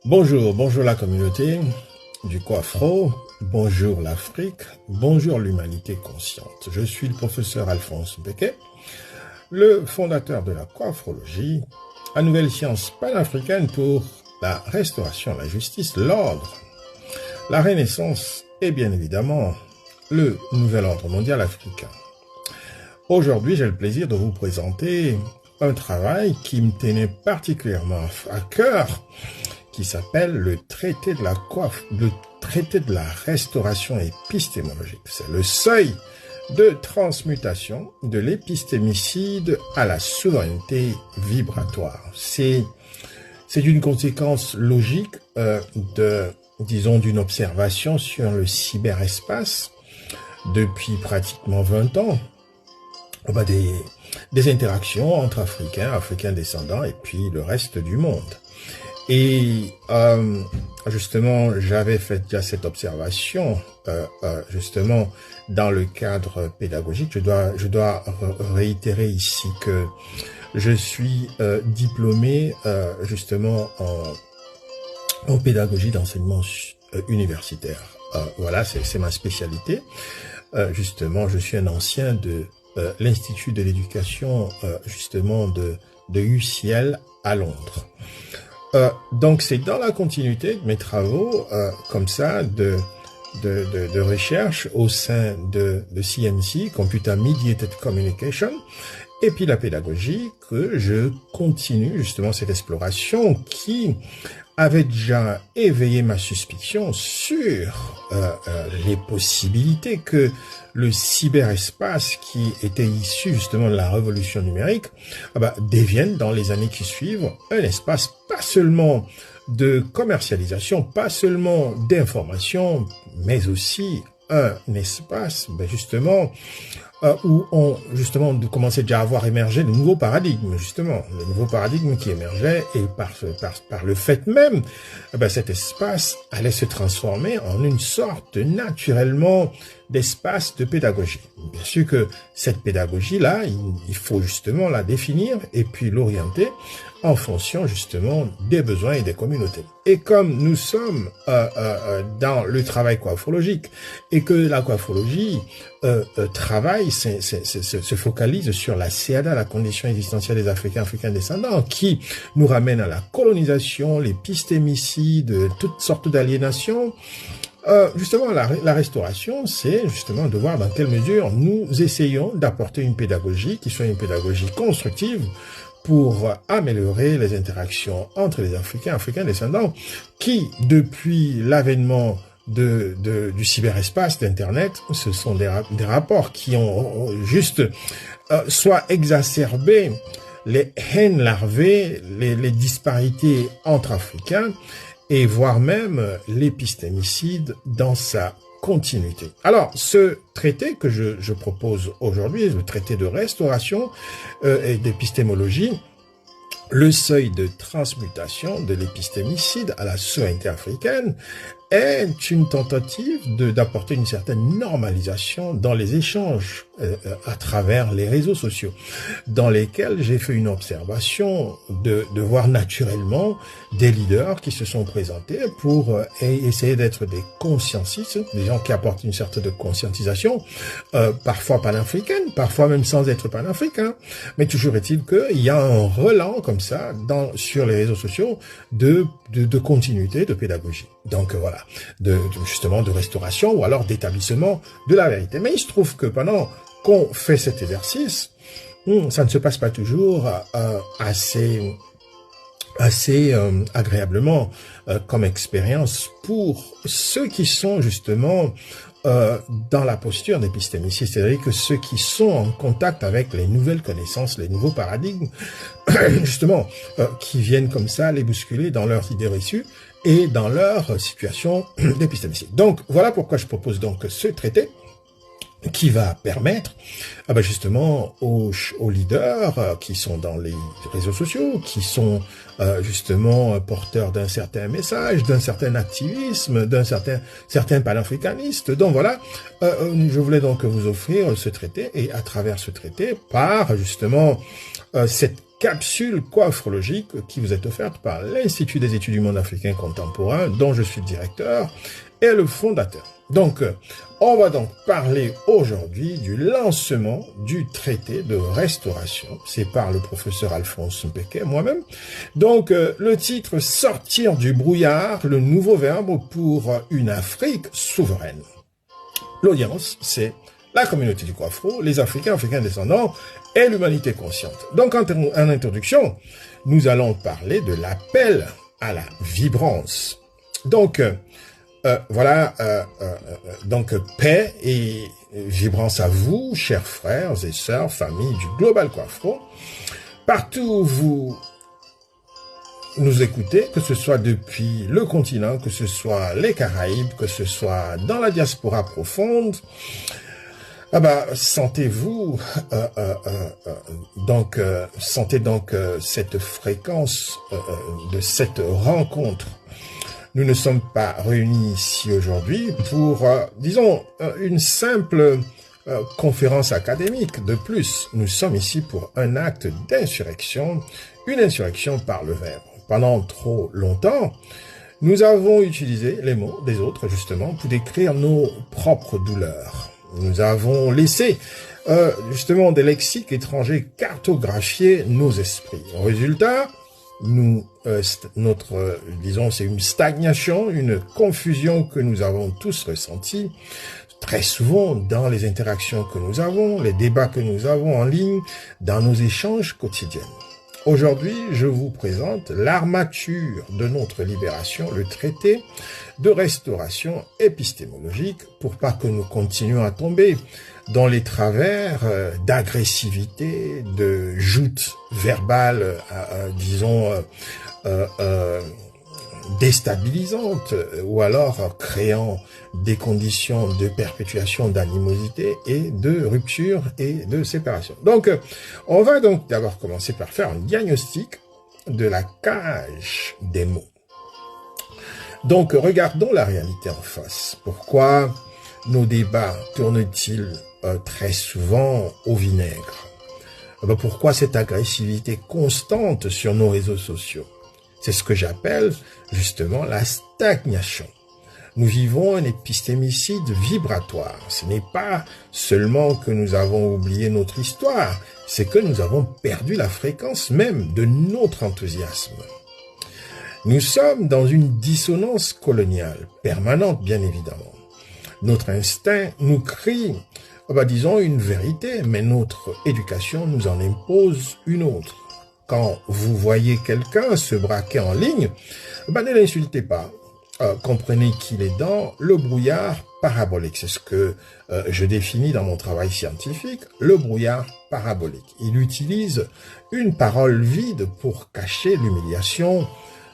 Bonjour, bonjour la communauté du Coafro, bonjour l'Afrique, bonjour l'humanité consciente. Je suis le professeur Alphonse Mbeke, le fondateur de la coafrologie, la nouvelle science panafricaine pour la restauration, la justice, l'ordre, la renaissance et bien évidemment le nouvel ordre mondial africain. Aujourd'hui, j'ai le plaisir de vous présenter un travail qui me tenait particulièrement à cœur, qui s'appelle le traité de la restauration épistémologique. C'est le seuil de transmutation de l'épistémicide à la souveraineté vibratoire. C'est une conséquence logique d'une observation sur le cyberespace depuis pratiquement 20 ans. Des interactions entre Africains descendants et puis le reste du monde. Et justement, j'avais fait déjà cette observation justement dans le cadre pédagogique. Je dois réitérer ici que je suis diplômé justement en pédagogie d'enseignement universitaire. Voilà, c'est ma spécialité. Justement, je suis un ancien de l'Institut de l'éducation justement de UCL à Londres. Donc c'est dans la continuité de mes travaux comme ça de recherche au sein de CMC, Computer Mediated Communication, et puis la pédagogie, que je continue justement cette exploration qui avait déjà éveillé ma suspicion sur les possibilités que le cyberespace, qui était issu justement de la révolution numérique, devienne dans les années qui suivent un espace pas seulement de commercialisation, pas seulement d'information, mais aussi un espace justement où on justement commençait déjà à voir émerger de nouveaux paradigmes, justement, le nouveau paradigme qui émergeait, et par le fait même, cet espace allait se transformer en une sorte naturellement d'espace de pédagogie. Bien sûr que cette pédagogie-là, il faut justement la définir et puis l'orienter en fonction justement des besoins et des communautés. Et comme nous sommes dans le travail coafrologique et que la coafrologie travaille, se focalise sur la CEADA, la condition existentielle des Africains descendants, qui nous ramène à la colonisation, l'épistémicide, toutes sortes d'aliénations. Justement, la restauration, c'est justement de voir dans quelle mesure nous essayons d'apporter une pédagogie qui soit une pédagogie constructive pour améliorer les interactions entre les Africains descendants qui, depuis l'avènement du cyberespace, d'Internet, ce sont des rapports qui ont juste soit exacerbé les haines larvées, les disparités entre Africains, et voire même l'épistémicide dans sa continuité. Alors, ce traité que je propose aujourd'hui, le traité de restauration et d'épistémologie, le seuil de transmutation de l'épistémicide à la souveraineté africaine, est une tentative d'apporter une certaine normalisation dans les échanges à travers les réseaux sociaux, dans lesquels j'ai fait une observation de voir naturellement des leaders qui se sont présentés pour essayer d'être des conscientistes, des gens qui apportent une sorte de conscientisation, parfois panafricaine, parfois même sans être panafricain, mais toujours est-il qu'il y a un relan comme ça sur les réseaux sociaux de continuité, de pédagogie. Donc voilà, justement de restauration ou alors d'établissement de la vérité. Mais il se trouve que pendant qu'on fait cet exercice, ça ne se passe pas toujours assez agréablement comme expérience pour ceux qui sont justement dans la posture d'épistémiciste, c'est-à-dire que ceux qui sont en contact avec les nouvelles connaissances, les nouveaux paradigmes, justement, qui viennent comme ça les bousculer dans leurs idées reçues et dans leur situation d'épistémicide. Donc, voilà pourquoi je propose donc ce traité qui va permettre justement aux leaders qui sont dans les réseaux sociaux, qui sont justement porteurs d'un certain message, d'un certain activisme, d'un certain panafricaniste. Donc voilà, je voulais donc vous offrir ce traité, et à travers ce traité, par justement cette capsule coiffrologique qui vous est offerte par l'Institut des études du monde africain contemporain, dont je suis le directeur et le fondateur. Donc, on va donc parler aujourd'hui du lancement du traité de restauration. C'est par le professeur Alphonse Mpeke, moi-même. Donc, le titre « Sortir du brouillard, le nouveau verbe pour une Afrique souveraine ». L'audience, c'est la communauté du Coiffro, les Africains, Africains descendants et l'humanité consciente. Donc, en introduction, nous allons parler de l'appel à la vibrance. Donc, voilà, donc paix et vibrance à vous, chers frères et sœurs, famille du Global Coiffro. Partout où vous nous écoutez, que ce soit depuis le continent, que ce soit les Caraïbes, que ce soit dans la diaspora profonde, sentez-vous, sentez donc cette fréquence de cette rencontre. Nous ne sommes pas réunis ici aujourd'hui pour, disons, une simple conférence académique. De plus, nous sommes ici pour un acte d'insurrection, une insurrection par le verbe. Pendant trop longtemps, nous avons utilisé les mots des autres, justement, pour décrire nos propres douleurs. Nous avons laissé, justement, des lexiques étrangers cartographier nos esprits. Au résultat, disons, c'est une stagnation, une confusion que nous avons tous ressentie très souvent dans les interactions que nous avons, les débats que nous avons en ligne, dans nos échanges quotidiens. Aujourd'hui, je vous présente l'armature de notre libération, le traité de restauration épistémologique, pour pas que nous continuions à tomber dans les travers d'agressivité, de joutes verbales, disons, déstabilisantes, ou alors créant des conditions de perpétuation d'animosité et de rupture et de séparation. Donc, on va donc d'abord commencer par faire un diagnostic de la cage des mots. Donc, regardons la réalité en face. Pourquoi nos débats tournent-ils très souvent au vinaigre? Pourquoi cette agressivité constante sur nos réseaux sociaux? C'est ce que j'appelle justement la stagnation. Nous vivons un épistémicide vibratoire. Ce n'est pas seulement que nous avons oublié notre histoire, c'est que nous avons perdu la fréquence même de notre enthousiasme. Nous sommes dans une dissonance coloniale, permanente bien évidemment. Notre instinct nous crie, disons, une vérité, mais notre éducation nous en impose une autre. Quand vous voyez quelqu'un se braquer en ligne, ne l'insultez pas. Comprenez qu'il est dans le brouillard parabolique. C'est ce que je définis dans mon travail scientifique, le brouillard parabolique. Il utilise une parole vide pour cacher l'humiliation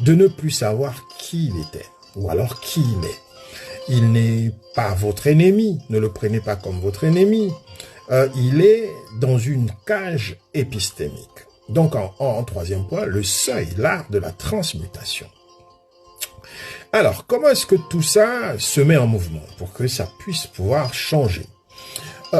de ne plus savoir qui il était, ou alors qui il est. Il n'est pas votre ennemi, ne le prenez pas comme votre ennemi. Il est dans une cage épistémique. Donc, en troisième point, le seuil, l'art de la transmutation. Alors, comment est-ce que tout ça se met en mouvement pour que ça puisse pouvoir changer?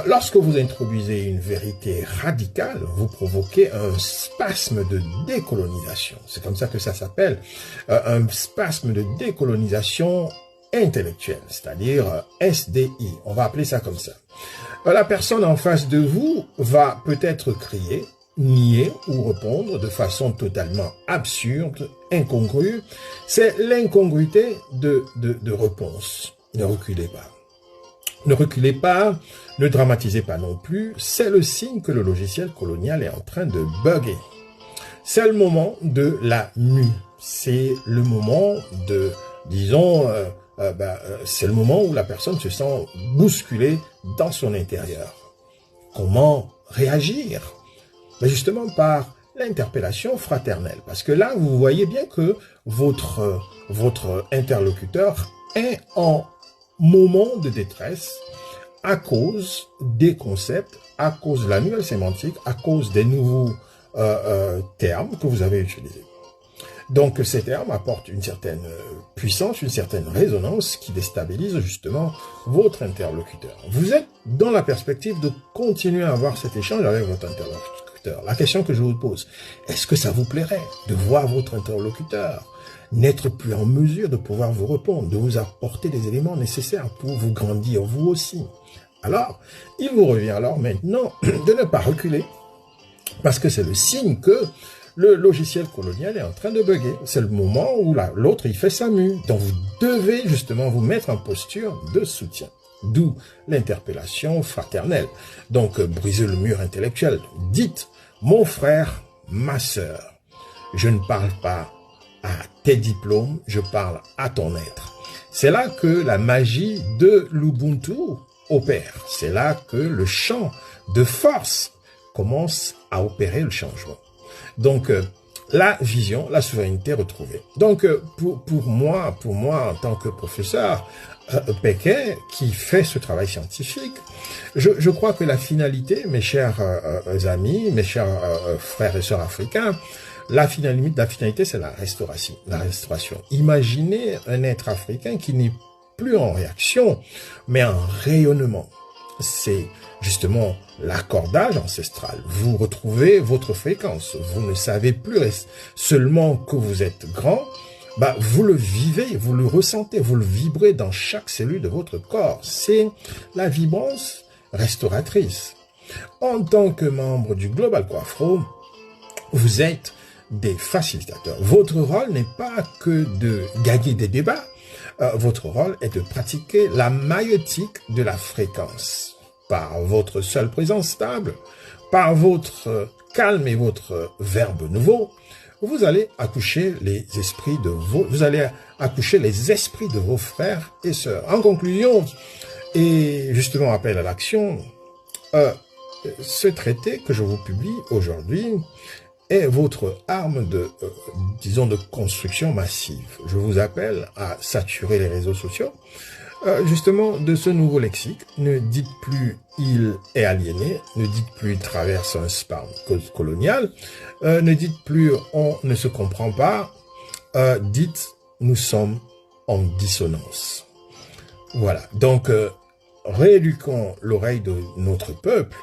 Lorsque vous introduisez une vérité radicale, vous provoquez un spasme de décolonisation. C'est comme ça que ça s'appelle, un spasme de décolonisation intellectuelle, c'est-à-dire SDI. On va appeler ça comme ça. La personne en face de vous va peut-être crier, nier ou répondre de façon totalement absurde, incongrue. C'est l'incongruité de réponse. Ne reculez pas. Ne reculez pas, ne dramatisez pas non plus. C'est le signe que le logiciel colonial est en train de bugger. C'est le moment de la mue. C'est le moment de, disons, c'est le moment où la personne se sent bousculée dans son intérieur. Comment réagir? Justement par l'interpellation fraternelle. Parce que là, vous voyez bien que votre interlocuteur est en moment de détresse à cause des concepts, à cause de la nouvelle sémantique, à cause des nouveaux termes que vous avez utilisés. Donc ces termes apportent une certaine puissance, une certaine résonance qui déstabilise justement votre interlocuteur. Vous êtes dans la perspective de continuer à avoir cet échange avec votre interlocuteur. interlocuteur. La question que je vous pose, est-ce que ça vous plairait de voir votre interlocuteur n'être plus en mesure de pouvoir vous répondre, de vous apporter les éléments nécessaires pour vous grandir vous aussi? Alors, il vous revient alors maintenant de ne pas reculer, parce que c'est le signe que le logiciel colonial est en train de bugger. C'est le moment où l'autre, il fait sa mue. Donc, vous devez justement vous mettre en posture de soutien. D'où l'interpellation fraternelle. Donc, brisez le mur intellectuel. Dites, mon frère, ma sœur, je ne parle pas à tes diplômes, je parle à ton être. C'est là que la magie de l'Ubuntu opère. C'est là que le champ de force commence à opérer le changement. Donc, la vision, la souveraineté retrouvée. Donc, pour moi, en tant que professeur, Pékin, qui fait ce travail scientifique, je crois que la finalité, mes chers amis, mes chers frères et sœurs africains, la finalité, c'est la restauration. Imaginez un être africain qui n'est plus en réaction, mais en rayonnement. C'est justement l'accordage ancestral. Vous retrouvez votre fréquence. Vous ne savez plus seulement que vous êtes grand, vous le vivez, vous le ressentez, vous le vibrez dans chaque cellule de votre corps. C'est la vibrance restauratrice. En tant que membre du Global Co-Afro, vous êtes des facilitateurs. Votre rôle n'est pas que de gagner des débats. Votre rôle est de pratiquer la maïeutique de la fréquence. Par votre seule présence stable, par votre calme et votre verbe nouveau, vous allez accoucher les esprits de vos frères et sœurs. En conclusion, et justement appel à l'action, ce traité que je vous publie aujourd'hui est votre arme de, disons, de construction massive. Je vous appelle à saturer les réseaux sociaux, justement, de ce nouveau lexique. Ne dites plus « il est aliéné », ne dites plus « il traverse un spam colonial », ne dites plus « on ne se comprend pas », dites « nous sommes en dissonance ». Voilà, donc rééduquons l'oreille de notre peuple,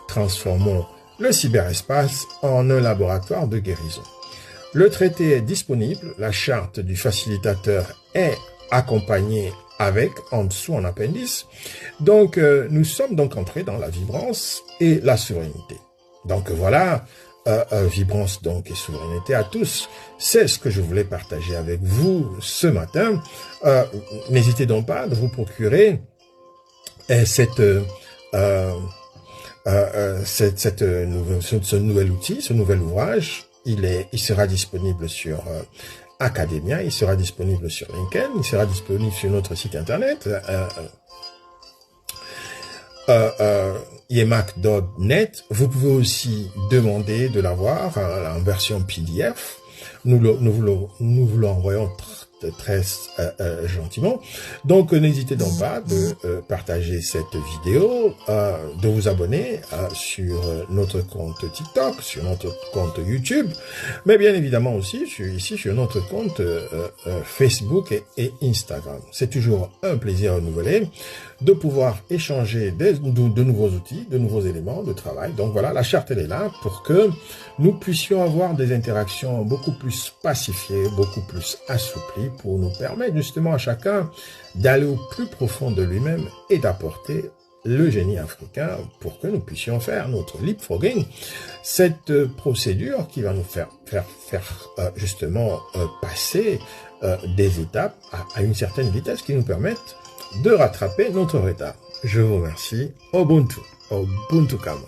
transformons le cyberespace en un laboratoire de guérison. Le traité est disponible, la charte du facilitateur est accompagnée avec, en dessous, en appendice. Donc, nous sommes donc entrés dans la vibrance et la souveraineté. Donc, voilà, vibrance donc et souveraineté à tous. C'est ce que je voulais partager avec vous ce matin. N'hésitez donc pas de vous procurer ce nouvel outil, ce nouvel ouvrage. Il sera disponible sur Academia, il sera disponible sur LinkedIn, il sera disponible sur notre site internet yemac.net. Vous pouvez aussi demander de l'avoir en version PDF. Nous vous l'envoyons très gentiment. Donc, n'hésitez donc pas de partager cette vidéo, de vous abonner sur notre compte TikTok, sur notre compte YouTube, mais bien évidemment aussi sur notre compte Facebook et Instagram. C'est toujours un plaisir renouvelé de pouvoir échanger de nouveaux outils, de nouveaux éléments de travail. Donc voilà, la charte elle est là pour que nous puissions avoir des interactions beaucoup plus pacifiées, beaucoup plus assouplies, pour nous permettre justement à chacun d'aller au plus profond de lui-même et d'apporter le génie africain pour que nous puissions faire notre leapfrogging, cette procédure qui va nous faire justement passer des étapes à une certaine vitesse qui nous permettent de rattraper notre retard. Je vous remercie. Ubuntu Kama.